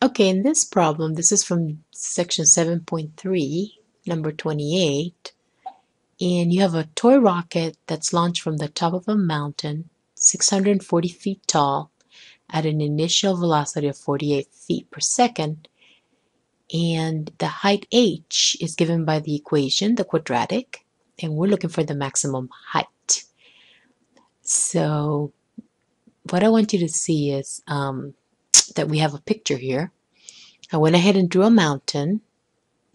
Okay, in this problem, this is from section 7.3, number 28, and you have a toy rocket that's launched from the top of a mountain, 640 feet tall, at an initial velocity of 48 feet per second, and the height h is given by the equation, the quadratic, and we're looking for the maximum height. So what I want you to see is that we have a picture here. I went ahead and drew a mountain,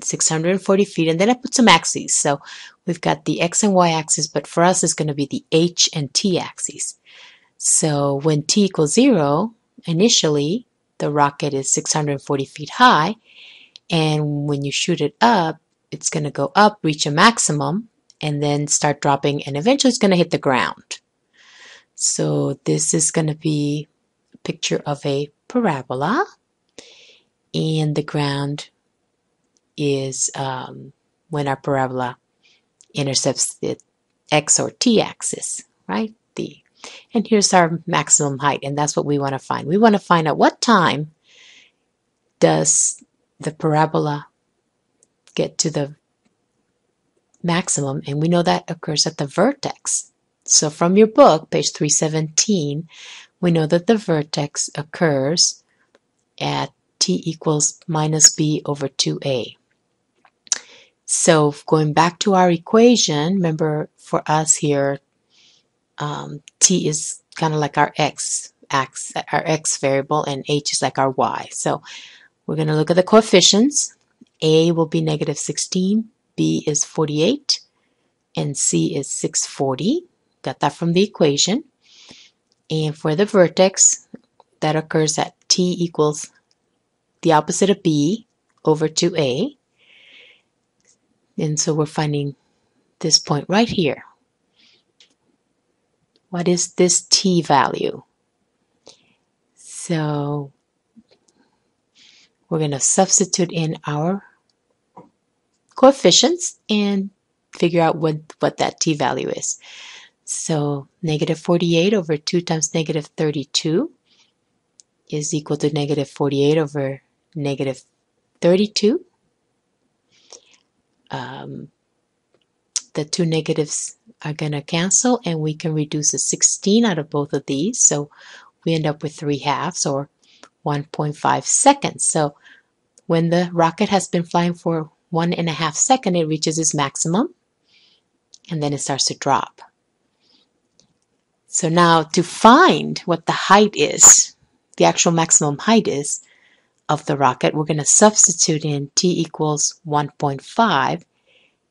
640 feet, and then I put some axes. So we've got the x and y axis, but for us it's going to be the h and t axes. So when t equals 0, initially the rocket is 640 feet high, and when you shoot it up, it's going to go up, reach a maximum, and then start dropping, and eventually it's going to hit the ground. So this is going to be a picture of a parabola, and the ground is when our parabola intercepts the x or t axis, right? And here's our maximum height, and that's what we want to find. We want to find out what time does the parabola get to the maximum, and we know that occurs at the vertex. So from your book, page 317, we know that the vertex occurs at t equals minus b over 2a. So going back to our equation, remember for us here, t is kind of like our x variable, and h is like our y. So we're going to look at the coefficients. A will be negative 16, b is 48, and c is 640. Got that from the equation. And for the vertex, that occurs at t equals the opposite of b over 2a. And so we're finding this point right here. What is this t value? So we're going to substitute in our coefficients and figure out what that t value is. So negative 48 over 2 times negative 32 is equal to negative 48 over negative 32. The two negatives are going to cancel, and we can reduce a 16 out of both of these. So we end up with 3/2 or 1.5 seconds. So when the rocket has been flying for 1.5 seconds, it reaches its maximum, and then it starts to drop. So now to find what the height is, the actual maximum height is of the rocket, we're going to substitute in t equals 1.5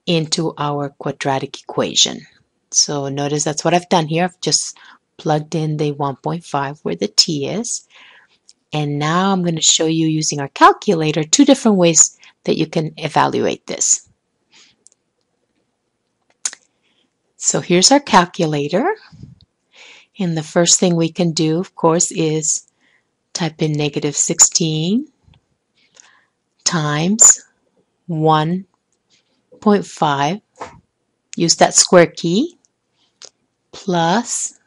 into our quadratic equation. So notice that's what I've done here. I've just plugged in the 1.5 where the t is. And now I'm going to show you using our calculator 2 different ways that you can evaluate this. So here's our calculator. And the first thing we can do, of course, is type in negative 16 times 1.5, use that square key, plus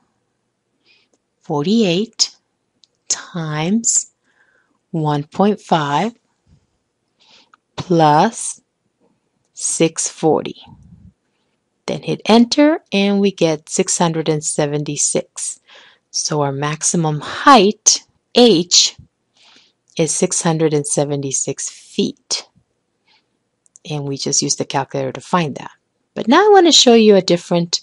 48 times 1.5 plus 640. Then hit enter, and we get 676. So our maximum height, h, is 676 feet. And we just use the calculator to find that. But now I want to show you a different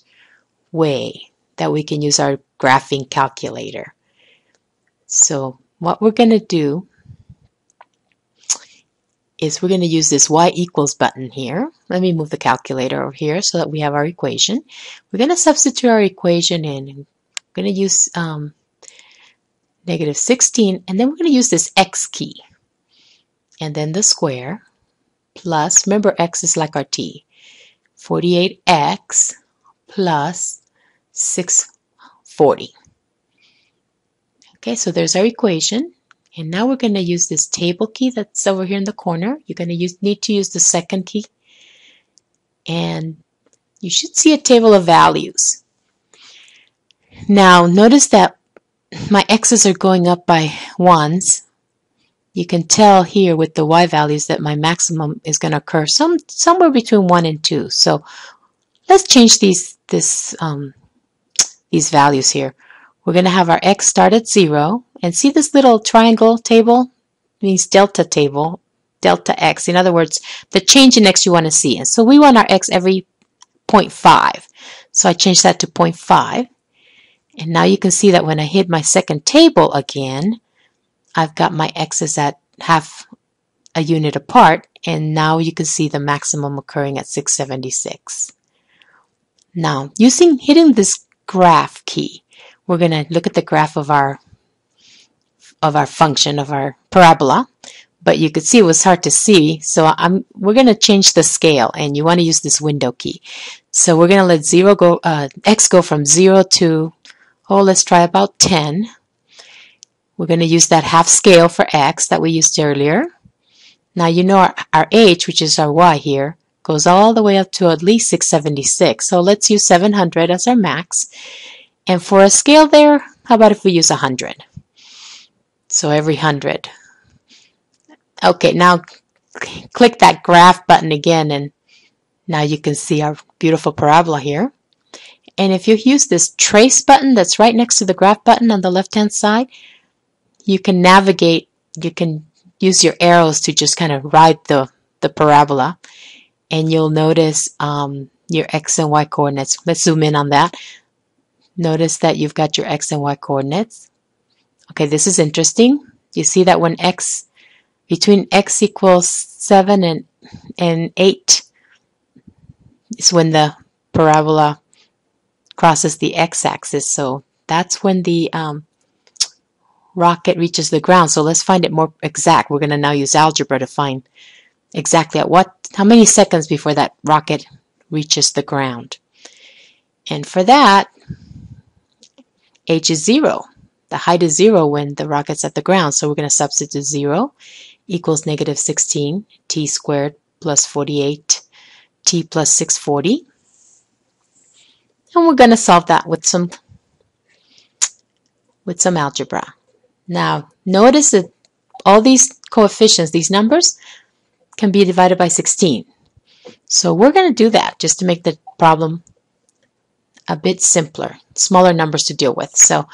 way that we can use our graphing calculator. So what we're going to do is we're going to use this y equals button here. Let me move the calculator over here so that we have our equation. We're going to substitute our equation in. I'm going to use negative 16, and then we're going to use this x key, and then the square, plus, remember x is like our t, 48x plus 640. Okay, so there's our equation. And now we're going to use this table key that's over here in the corner. You're going to need to use the second key. And you should see a table of values. Now notice that my x's are going up by ones, you can tell here with the y values that my maximum is going to occur somewhere between 1 and 2. So let's change these values here. We're going to have our x start at 0, and see this little triangle table? It means delta table, delta x. In other words, the change in x you want to see. And so we want our x every 0.5. So I changed that to 0.5. And now you can see that when I hit my second table again, I've got my x's at half a unit apart, and now you can see the maximum occurring at 676. Now, hitting this graph key, we're going to look at the graph of our function, of our parabola, but you could see it was hard to see, so we're going to change the scale, and you want to use this window key. So we're going to let x go from 0 to, let's try about 10. We're going to use that half scale for x that we used earlier. Now you know our h, which is our y here, goes all the way up to at least 676. So let's use 700 as our max. And for a scale there, how about if we use 100? So every 100. Okay, now click that graph button again, and now you can see our beautiful parabola here. And if you use this trace button that's right next to the graph button on the left-hand side, you can navigate, you can use your arrows to just kind of ride the parabola, and you'll notice your x and y coordinates. Let's zoom in on that. Notice that you've got your x and y coordinates. Okay, this is interesting. You see that when between x equals 7 and 8 is when the parabola crosses the x-axis. So that's when the rocket reaches the ground. So let's find it more exact. We're going to now use algebra to find exactly how many seconds before that rocket reaches the ground. And for that, h is 0. The height is 0 when the rocket's at the ground. So we're going to substitute 0 equals negative 16 t squared plus 48 t plus 640. And we're going to solve that with some algebra. Now, notice that all these coefficients, these numbers, can be divided by 16. So we're going to do that just to make the problem a bit simpler, smaller numbers to deal with. So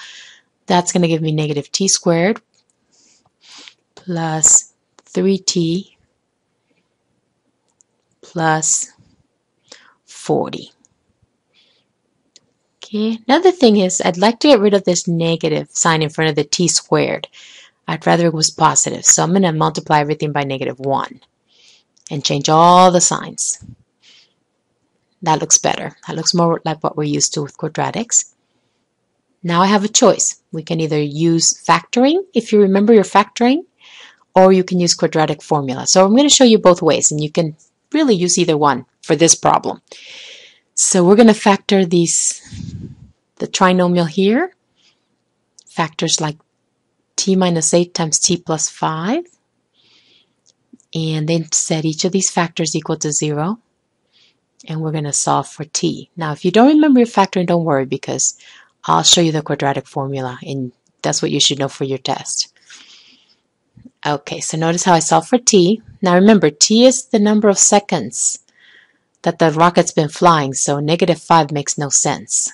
that's going to give me negative t squared plus 3t plus 40. Okay, another thing is I'd like to get rid of this negative sign in front of the t squared. I'd rather it was positive, so I'm going to multiply everything by negative 1 and change all the signs. That looks better. That looks more like what we're used to with quadratics. Now I have a choice. We can either use factoring, if you remember your factoring, or you can use quadratic formula. So I'm going to show you both ways, and you can really use either one for this problem. So we're going to factor the trinomial here. Factors like t minus 8 times t plus 5. And then set each of these factors equal to 0. And we're going to solve for t. Now, if you don't remember your factoring, don't worry, because I'll show you the quadratic formula, and that's what you should know for your test. Okay, so notice how I solve for t. Now remember, t is the number of seconds that the rocket's been flying, so negative 5 makes no sense.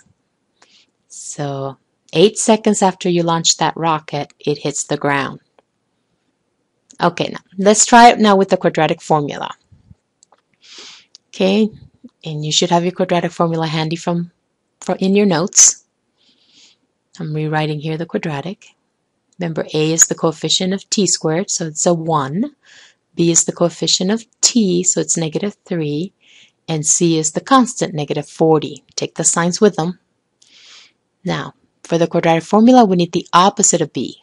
So 8 seconds after you launch that rocket, it hits the ground. Okay, now let's try it now with the quadratic formula. Okay, and you should have your quadratic formula handy in your notes. I'm rewriting here the quadratic. Remember, a is the coefficient of t squared, so it's a 1. b is the coefficient of t, so it's negative 3. And c is the constant, negative 40. Take the signs with them. Now, for the quadratic formula, we need the opposite of b.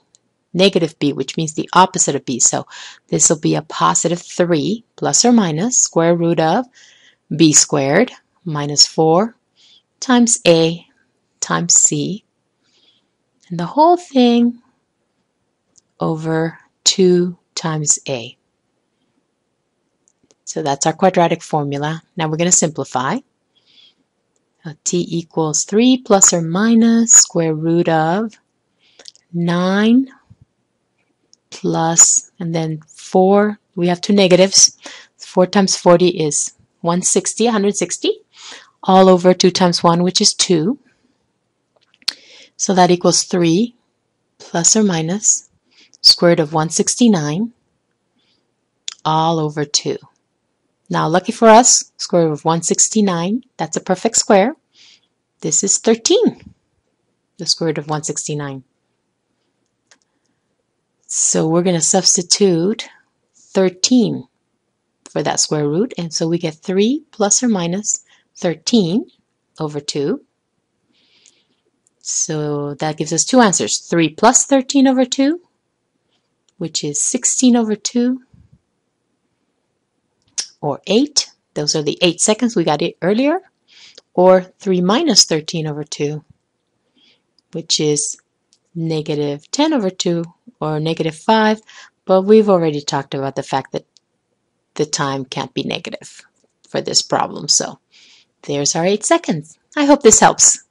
Negative b, which means the opposite of b. So this will be a positive 3 plus or minus square root of b squared minus 4 times a times c. And the whole thing over 2 times a. So that's our quadratic formula. Now we're going to simplify. T equals 3 plus or minus square root of 9 plus, and then 4, we have two negatives. 4 times 40 is 160, all over 2 times 1, which is 2. So that equals 3 plus or minus square root of 169 all over 2. Now, lucky for us, square root of 169, that's a perfect square. This is 13, the square root of 169. So we're going to substitute 13 for that square root, and so we get 3 plus or minus 13 over 2. So that gives us two answers, 3 plus 13 over 2, which is 16 over 2, or 8. Those are the 8 seconds we got it earlier. Or 3 minus 13 over 2, which is negative 10 over 2, or negative 5. But we've already talked about the fact that the time can't be negative for this problem. So there's our 8 seconds. I hope this helps.